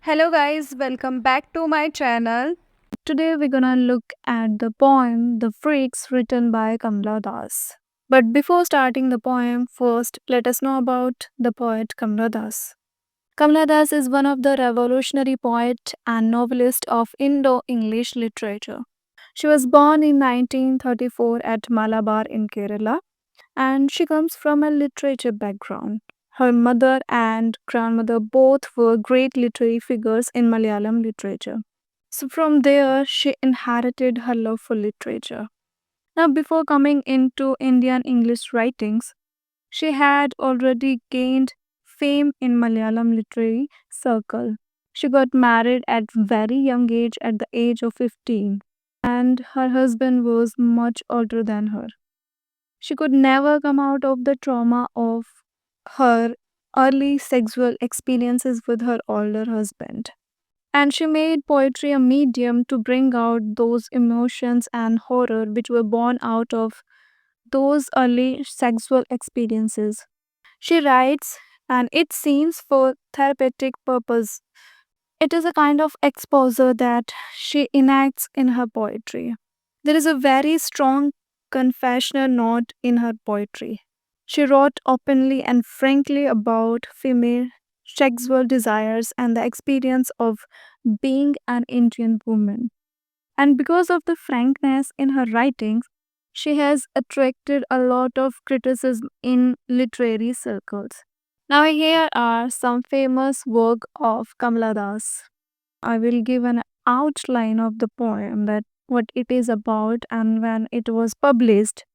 Hello guys, welcome back to my channel. Today we're gonna look at the poem The Freaks written by Kamla Das. But before starting the poem, first let us know about the poet Kamla Das. Kamla Das is one of the revolutionary poet and novelist of Indo-English literature. She was born in 1934 at Malabar in Kerala and she comes from a literature background. Her mother and grandmother both were great literary figures in Malayalam literature. So from there, she inherited her love for literature. Now, before coming into Indian English writings, she had already gained fame in Malayalam literary circle. She got married at very young age at the age of 15 and her husband was much older than her. She could never come out of the trauma of her early sexual experiences with her older husband. And she made poetry a medium to bring out those emotions and horror which were born out of those early sexual experiences. She writes, and it seems for therapeutic purpose. It is a kind of exposure that she enacts in her poetry. There is a very strong confessional note in her poetry. She wrote openly and frankly about female sexual desires and the experience of being an Indian woman. And because of the frankness in her writings, she has attracted a lot of criticism in literary circles. Now, here are some famous work of Kamala Das. I will give an outline of the poem that what it is about and when it was published.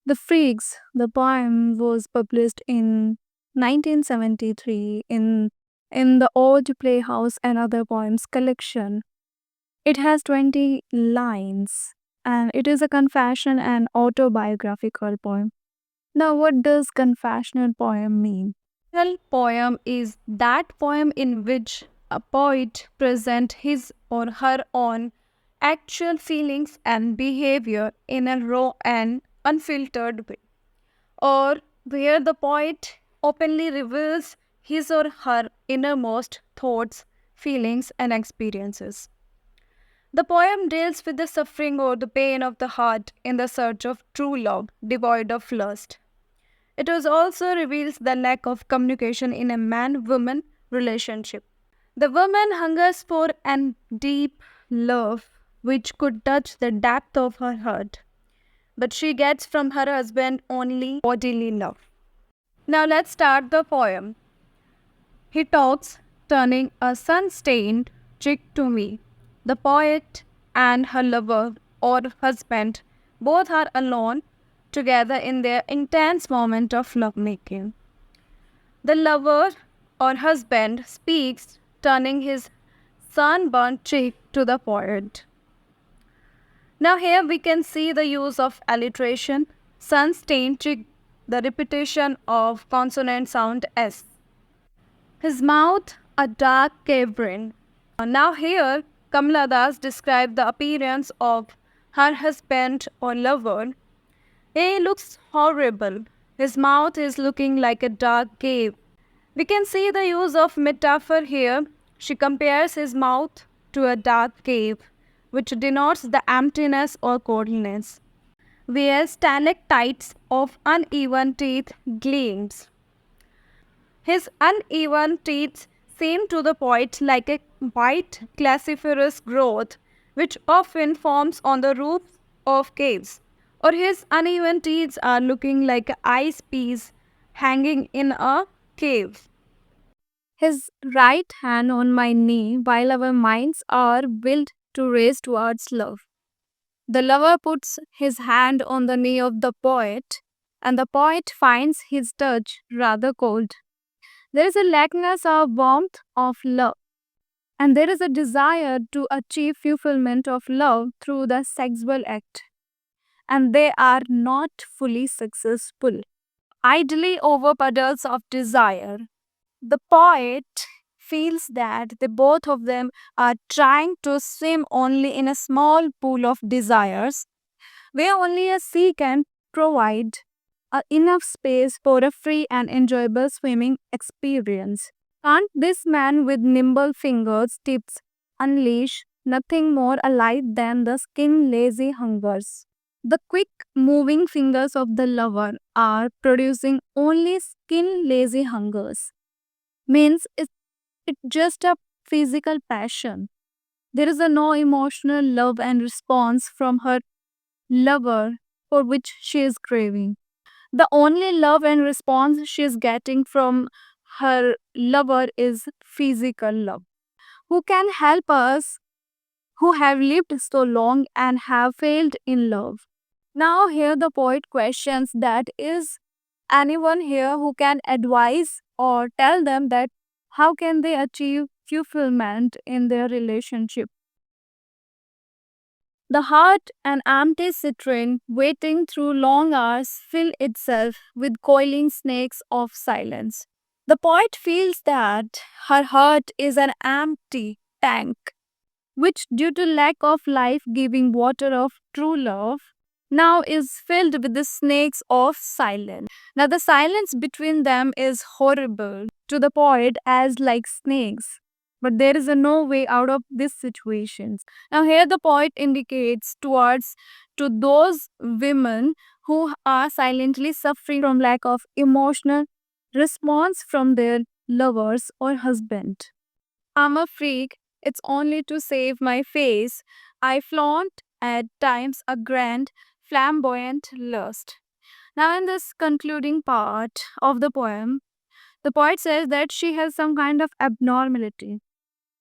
The Freaks, the poem was published in 1973 in the Old Playhouse and Other Poems collection. It has 20 lines and it is a confession and autobiographical poem. Now, what does confessional poem mean? Confessional poem is that poem in which a poet presents his or her own actual feelings and behavior in a raw and unfiltered way, or where the poet openly reveals his or her innermost thoughts, feelings, and experiences. The poem deals with the suffering or the pain of the heart in the search of true love, devoid of lust. It also reveals the lack of communication in a man woman relationship. The woman hungers for an deep love which could touch the depth of her heart, but she gets from her husband only bodily love. Now let's start the poem. He talks, turning a sun-stained cheek to me. The poet and her lover or husband both are alone together in their intense moment of lovemaking. The lover or husband speaks, turning his sunburnt cheek to the poet. Now, here we can see the use of alliteration, sun-stained cheek, the repetition of consonant sound S. His mouth a dark cavern. Now, here Kamala Das described the appearance of her husband or lover. He looks horrible. His mouth is looking like a dark cave. We can see the use of metaphor here. She compares his mouth to a dark cave, which denotes the emptiness or coldness, where stalactites of uneven teeth gleams. His uneven teeth seem to the poet like a white calciferous growth which often forms on the roofs of caves, or his uneven teeth are looking like ice peas hanging in a cave. His right hand on my knee while our minds are willed to race towards love. The lover puts his hand on the knee of the poet, and the poet finds his touch rather cold. There is a lackness of warmth of love, and there is a desire to achieve fulfillment of love through the sexual act, and they are not fully successful. Idly over puddles of desire, the poet feels that the both of them are trying to swim only in a small pool of desires, where only a sea can provide enough space for a free and enjoyable swimming experience. Can't this man with nimble fingers tips unleash nothing more alive than the skin lazy hungers? The quick moving fingers of the lover are producing only skin lazy hungers. Means it's just a physical passion. There is a no emotional love and response from her lover for which she is craving. The only love and response she is getting from her lover is physical love. Who can help us who have lived so long and have failed in love? Now, here the poet questions that is anyone here who can advise or tell them that how can they achieve fulfillment in their relationship? The heart, an empty citrine waiting through long hours, fill itself with coiling snakes of silence. The poet feels that her heart is an empty tank, which, due to lack of life giving water of true love, now is filled with the snakes of silence. Now, the silence between them is horrible to the poet as like snakes. But there is a no way out of this situation. Now, here the poet indicates towards to those women who are silently suffering from lack of emotional response from their lovers or husband. I'm a freak. It's only to save my face. I flaunt at times a grand, flamboyant lust. Now, in this concluding part of the poem, the poet says that she has some kind of abnormality.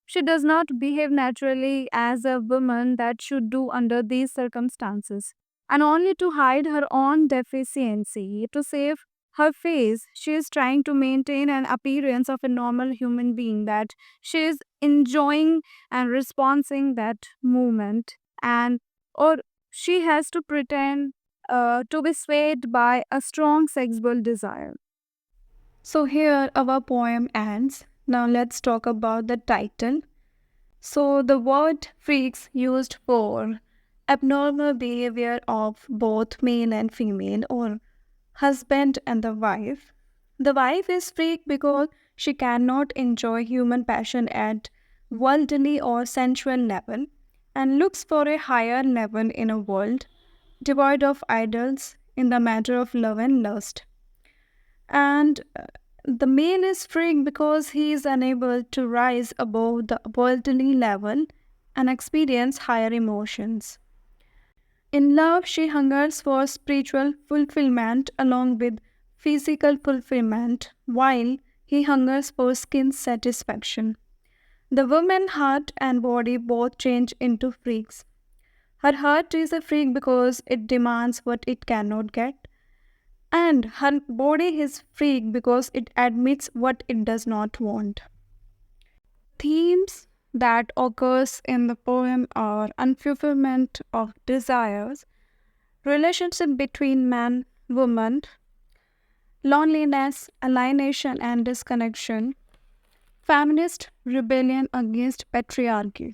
She does not behave naturally as a woman that should do under these circumstances. And only to hide her own deficiency, to save her face, she is trying to maintain an appearance of a normal human being, that she is enjoying and responding that moment, and or she has to pretend to be swayed by a strong sexual desire. So here our poem ends. Now let's talk about the title. So the word freaks used for abnormal behavior of both male and female or husband and the wife. The wife is freak because she cannot enjoy human passion at worldly or sensual level and looks for a higher level in a world devoid of idols in the matter of love and lust. And the male is freaked because he is unable to rise above the worldly level and experience higher emotions. In love, she hungers for spiritual fulfillment along with physical fulfillment, while he hungers for skin satisfaction. The woman's heart and body both change into freaks. Her heart is a freak because it demands what it cannot get, and her body is freak because it admits what it does not want. Themes that occurs in the poem are unfulfillment of desires, relationship between man, woman, loneliness, alienation and disconnection, feminist rebellion against patriarchy.